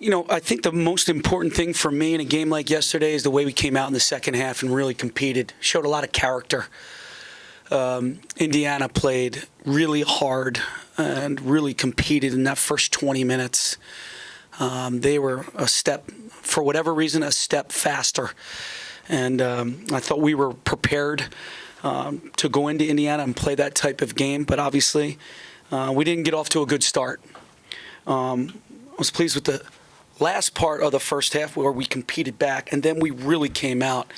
I think the most important thing for me in a game like yesterday is the way we came out in the second half and really competed. Showed a lot of character. Indiana played really hard and really competed in that first 20 minutes. They were for whatever reason, a step faster. And I thought we were prepared to go into Indiana and play that type of game. But obviously, we didn't get off to a good start. I was pleased with the last part of the first half where we competed back, and then we really came out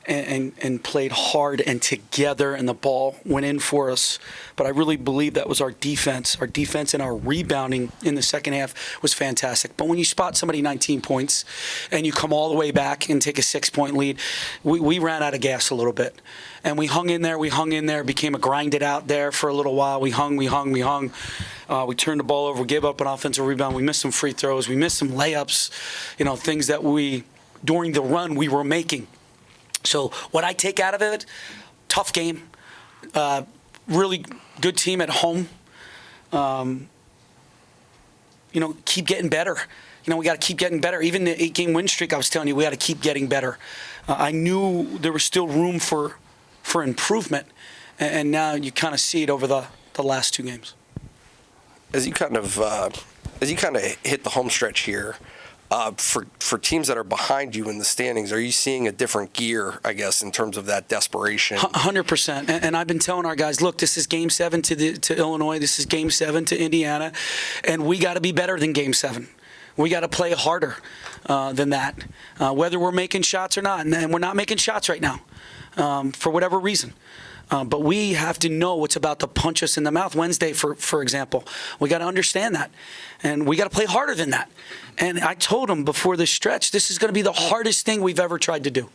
and played hard and together, and the ball went in for us. But I really believe that was our defense. Our defense and our rebounding in the second half was fantastic. But when you spot somebody 19 points and you come all the way back and take a 6-point lead, we ran out of gas a little bit. And we hung in there, became a grinded out there for a little while. We hung. We turned the ball over, we gave up an offensive rebound, we missed some free throws, we missed some layups, things that during the run, we were making. So what I take out of it, tough game, really good team at home. Keep getting better. We got to keep getting better. Even the 8-game win streak, I was telling you, we got to keep getting better. I knew there was still room for improvement, and now you kind of see it over the last 2 games. As you kind of hit the home stretch here, for teams that are behind you in the standings, are you seeing a different gear, I guess, in terms of that desperation? 100%. And I've been telling our guys, look, this is Game 7 to Illinois. This is Game 7 to Indiana. And we got to be better than Game 7. We got to play harder than that, whether we're making shots or not. And we're not making shots right now for whatever reason. But we have to know what's about to punch us in the mouth Wednesday, for example. We got to understand that. And we got to play harder than that. And I told them before this stretch, this is going to be the hardest thing we've ever tried to do.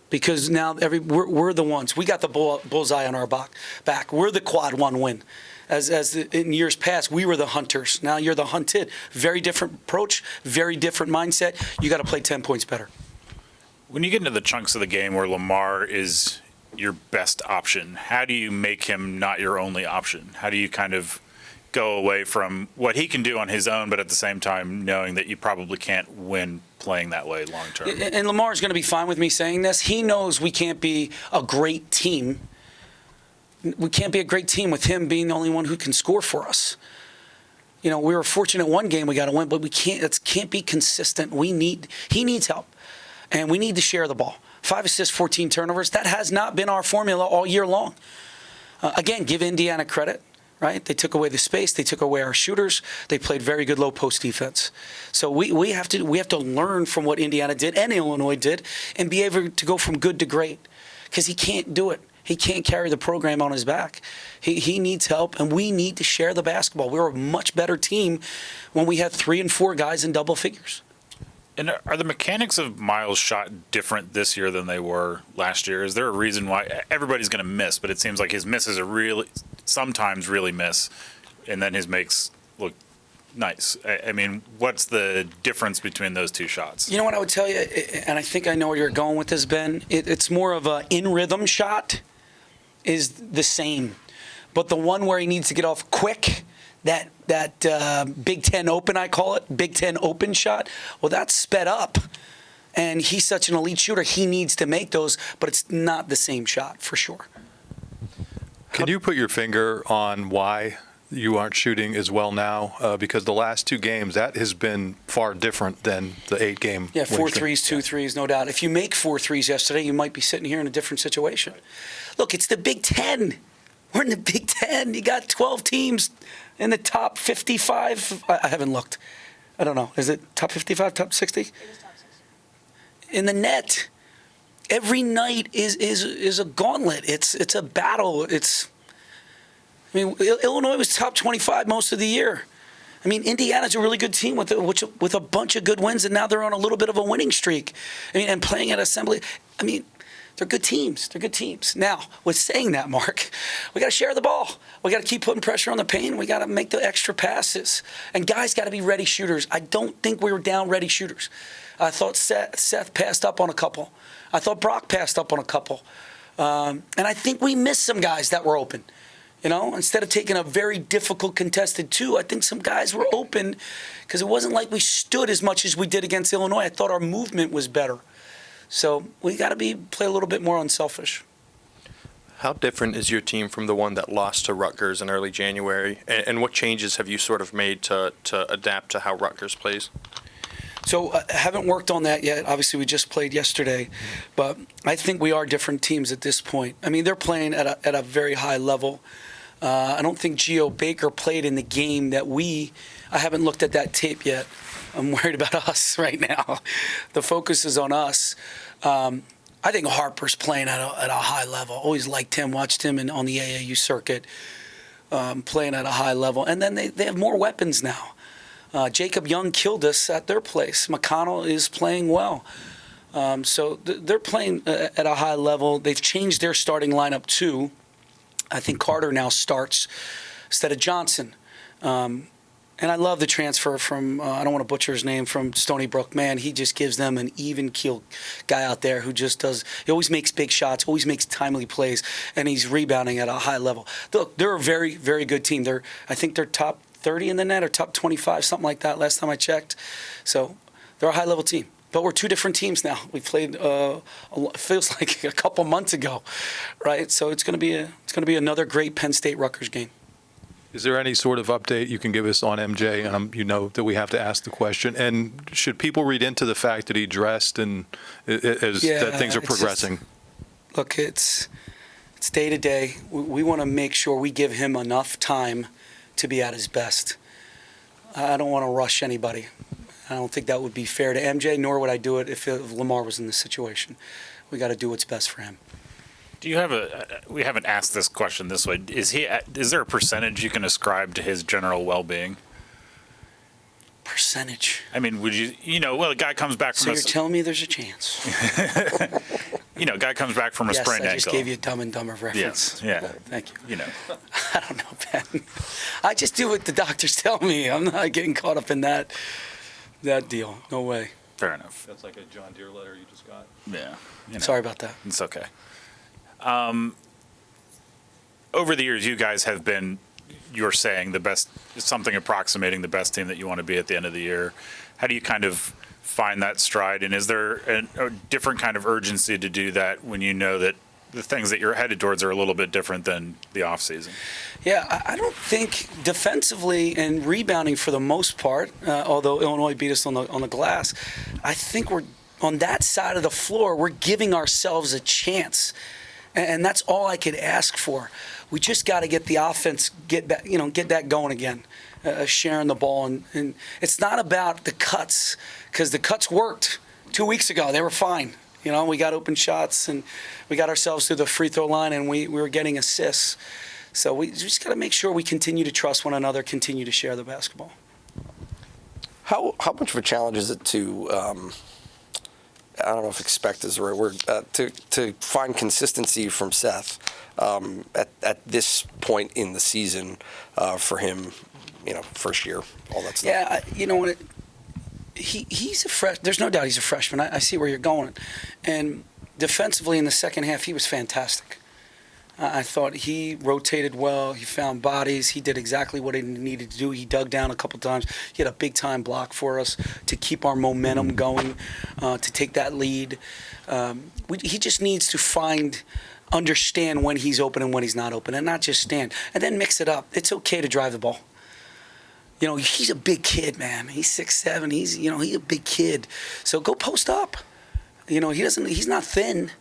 Because now we're the ones. We got the bullseye on our back. We're the quad 1 win. As in years past, we were the hunters. Now you're the hunted. Very different approach, very different mindset. You got to play 10 points better. When you get into the chunks of the game where Lamar is your best option, how do you make him not your only option? How do you kind of go away from what he can do on his own, but at the same time knowing that you probably can't win playing that way long term? And Lamar's going to be fine with me saying this. He knows we can't be a great team. We can't be a great team with him being the only one who can score for us. We were fortunate one game we got to win, but we can't. It can't be consistent. He needs help, and we need to share the ball. 5 assists, 14 turnovers. That has not been our formula all year long. Again, give Indiana credit, right? They took away the space. They took away our shooters. They played very good low post defense. So we have to learn from what Indiana did and Illinois did, and be able to go from good to great. Because he can't do it. He can't carry the program on his back. He needs help, and we need to share the basketball. We were a much better team when we had 3 and 4 guys in double figures. And are the mechanics of Miles' shot different this year than they were last year? Is there a reason why everybody's going to miss, but it seems like his misses are sometimes really miss, and then his makes look nice? I mean, what's the difference between those 2 shots? You know what I would tell you, and I think I know where you're going with this, Ben. It's more of a in-rhythm shot is the same. But the one where he needs to get off quick, that Big Ten Open, I call it, Big Ten Open shot, well, that's sped up. And he's such an elite shooter, he needs to make those, but it's not the same shot, for sure. Can you put your finger on why you aren't shooting as well now? Because the last 2 games, that has been far different than the 8-game. Yeah, 4 threes, 2 threes, no doubt. If you make 4 threes yesterday, you might be sitting here in a different situation. Look, it's the Big Ten. We're in the Big Ten. You got 12 teams in the top 55. I haven't looked. I don't know. Is it top 55, top 60? It was top 60. In the net. Every night is a gauntlet. It's a battle. Illinois was top 25 most of the year. Indiana's a really good team with a bunch of good wins, and now they're on a little bit of a winning streak. And playing at Assembly. They're good teams. They're good teams. Now, with saying that, Mark, we got to share the ball. We got to keep putting pressure on the paint. We got to make the extra passes. And guys got to be ready shooters. I don't think we were down ready shooters. I thought Seth passed up on a couple. I thought Brock passed up on a couple. And I think we missed some guys that were open. Instead of taking a very difficult contested 2, I think some guys were open because it wasn't like we stood as much as we did against Illinois. I thought our movement was better. So we got to play a little bit more unselfish. How different is your team from the one that lost to Rutgers in early January? And what changes have you sort of made to adapt to how Rutgers plays? So I haven't worked on that yet. Obviously, we just played yesterday. But I think we are different teams at this point. I mean, they're playing at a very high level. I don't think Geo Baker played in the game that I haven't looked at that tape yet. I'm worried about us right now. The focus is on us. I think Harper's playing at a high level. Always liked him, watched him on the AAU circuit playing at a high level. And then they have more weapons now. Jacob Young killed us at their place. McConnell is playing well. So they're playing at a high level. They've changed their starting lineup too. I think Carter now starts instead of Johnson. And I love the transfer from, I don't want to butcher his name, from Stony Brook. Man, he just gives them an even keel guy out there who just he always makes big shots, always makes timely plays, and he's rebounding at a high level. Look, they're a very, very good team. I think they're top 30 in the net or top 25, something like that last time I checked. So they're a high-level team. But we're two different teams now. We played, feels like a couple months ago, right? So it's going to be another great Penn State-Rutgers game. Is there any sort of update you can give us on MJ? And you know that we have to ask the question. And should people read into the fact that he dressed and that things are progressing? Look, it's day to day. We want to make sure we give him enough time to be at his best. I don't want to rush anybody. I don't think that would be fair to MJ, nor would I do it if Lamar was in this situation. We got to do what's best for him. Do you have we haven't asked this question this way. Is there a percentage you can ascribe to his general well-being? Percentage? I mean, would a guy comes back from So you're telling me there's a chance? a guy comes back from a sprained ankle. I just gave you a Dumb and Dumber reference. Yes, yeah. Thank you. I don't know, Ben. I just do what the doctors tell me. I'm not getting caught up in that deal. No way. Fair enough. That's like a John Deere letter you just got. Yeah. Sorry about that. It's okay. Over the years, you guys have been, you're saying, the best, something approximating the best team that you want to be at the end of the year. How do you kind of find that stride? And is there a different kind of urgency to do that when you know that the things that you're headed towards are a little bit different than the offseason? Yeah, I don't think defensively and rebounding for the most part, although Illinois beat us on the glass, I think we're on that side of the floor, we're giving ourselves a chance. And that's all I could ask for. We just got to get the offense, get that going again, sharing the ball. And it's not about the cuts, because the cuts worked 2 weeks ago. They were fine. We got open shots, and we got ourselves to the free throw line, and we were getting assists. So we just got to make sure we continue to trust one another, continue to share the basketball. How much of a challenge is it to I don't know if expect is the right word, to find consistency from Seth at this point in the season for him, first year, all that stuff? Yeah, he's a fresh. There's no doubt he's a freshman. I see where you're going. And defensively in the second half, he was fantastic. I thought he rotated well. He found bodies. He did exactly what he needed to do. He dug down a couple times. He had a big-time block for us to keep our momentum going, to take that lead. He just needs to understand when he's open and when he's not open, and not just stand. And then mix it up. It's okay to drive the ball. He's a big kid, man. He's 6'7". He's a big kid. So go post up. He's not thin.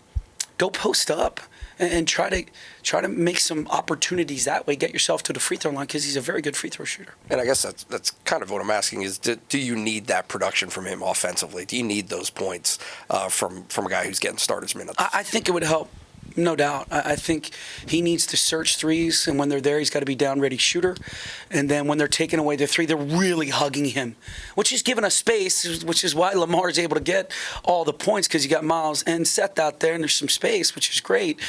Go post up. And try to make some opportunities that way. Get yourself to the free throw line, because he's a very good free throw shooter. And I guess that's kind of what I'm asking is, do you need that production from him offensively? Do you need those points from a guy who's getting starters minutes? I think it would help, no doubt. I think he needs to search threes, and when they're there, he's got to be down-ready shooter. And then when they're taking away the three, they're really hugging him, which is giving us space, which is why Lamar is able to get all the points, because you got Miles and Seth out there, and there's some space, which is great.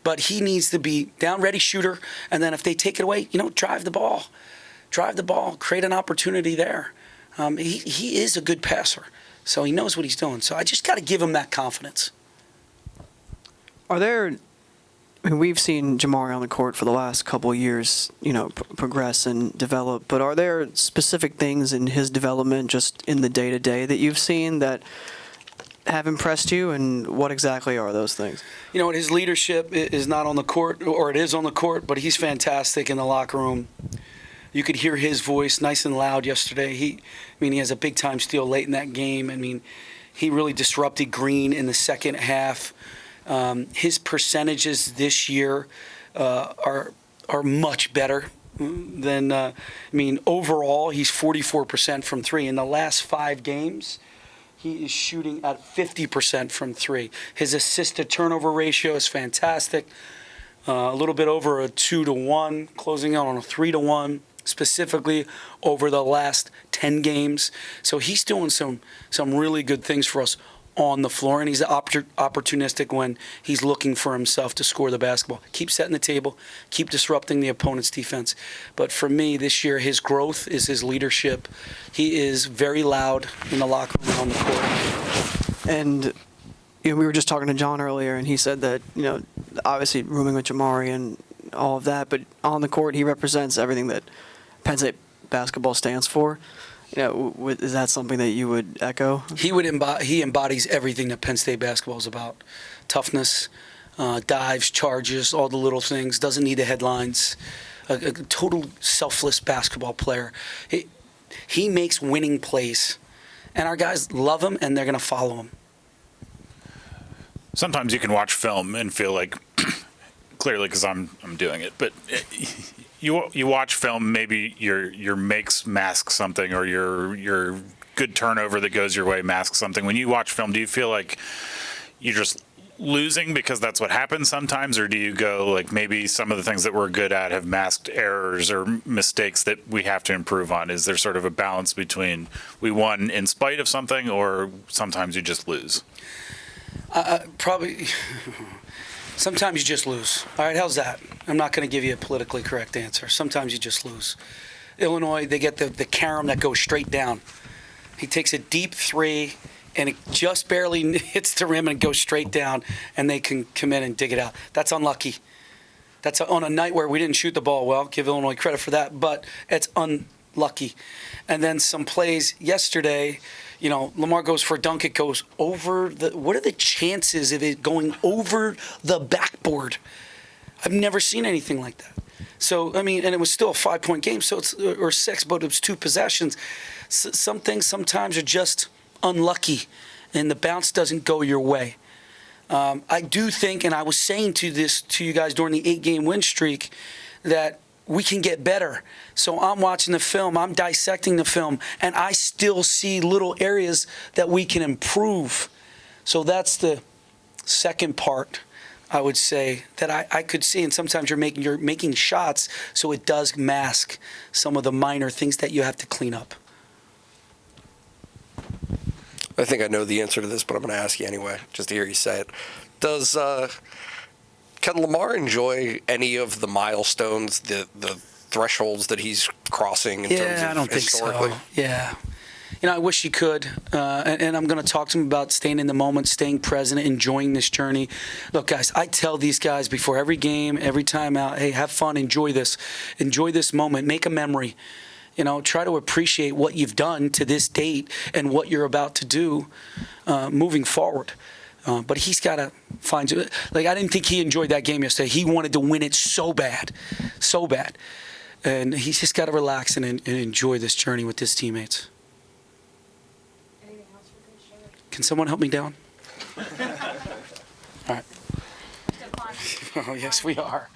But he needs to be down-ready shooter, and then if they take it away, drive the ball. Drive the ball, create an opportunity there. He is a good passer, so he knows what he's doing. So I just got to give him that confidence. Are there I mean, we've seen Jamari on the court for the last couple of years, progress and develop. But are there specific things in his development, just in the day-to-day, that you've seen that have impressed you? And what exactly are those things? His leadership is not on the court, or it is on the court, but he's fantastic in the locker room. You could hear his voice nice and loud yesterday. He has a big-time steal late in that game. He really disrupted Green in the second half. His percentages this year are much better than, overall, he's 44% from three. In the last 5 games, he is shooting at 50% from three. His assist-to-turnover ratio is fantastic. A little bit over a 2-to-1, closing out on a 3-to-1, specifically over the last 10 games. So he's doing some really good things for us on the floor, and he's opportunistic when he's looking for himself to score the basketball. Keep setting the table, keep disrupting the opponent's defense. But for me, this year, his growth is his leadership. He is very loud in the locker room on the court. And we were just talking to John earlier, and he said that, obviously rooming with Jamari and all of that, but on the court, he represents everything that Penn State basketball stands for. Is that something that you would echo? He embodies everything that Penn State basketball is about. Toughness, dives, charges, all the little things. Doesn't need the headlines. A total selfless basketball player. He makes winning plays, and our guys love him, and they're going to follow him. Sometimes you can watch film and feel like, clearly because I'm doing it, but you watch film, maybe your makes mask something, or your good turnover that goes your way masks something. When you watch film, do you feel like you're just losing because that's what happens sometimes, or do you go like maybe some of the things that we're good at have masked errors or mistakes that we have to improve on? Is there sort of a balance between we won in spite of something, or sometimes you just lose? Probably. Sometimes you just lose. All right, how's that? I'm not going to give you a politically correct answer. Sometimes you just lose. Illinois, they get the carom that goes straight down. He takes a deep three, and it just barely hits the rim and goes straight down, and they can come in and dig it out. That's unlucky. That's on a night where we didn't shoot the ball well. Give Illinois credit for that, but it's unlucky. And then some plays yesterday, Lamar goes for a dunk. It goes over what are the chances of it going over the backboard? I've never seen anything like that. So, and it was still a 5-point game, or 6, but it was 2 possessions. Some things sometimes are just unlucky, and the bounce doesn't go your way. I do think, and I was saying to you guys during the 8-game win streak, that we can get better. So I'm watching the film, I'm dissecting the film, and I still see little areas that we can improve. So that's the second part, I would say, that I could see. And sometimes you're making shots, so it does mask some of the minor things that you have to clean up. I think I know the answer to this, but I'm going to ask you anyway, just to hear you say it. Can Lamar enjoy any of the milestones, the thresholds that he's crossing in terms of I don't think historically? so. Yeah. I wish he could. And I'm going to talk to him about staying in the moment, staying present, enjoying this journey. Look, guys, I tell these guys before every game, every time out, hey, have fun, enjoy this. Enjoy this moment. Make a memory. Try to appreciate what you've done to this date and what you're about to do moving forward. But he's got to find it. I didn't think he enjoyed that game yesterday. He wanted to win it so bad. And he's just got to relax and enjoy this journey with his teammates. Anything else for Coach Taylor? Can someone help me down? All right. Oh, yes, we are.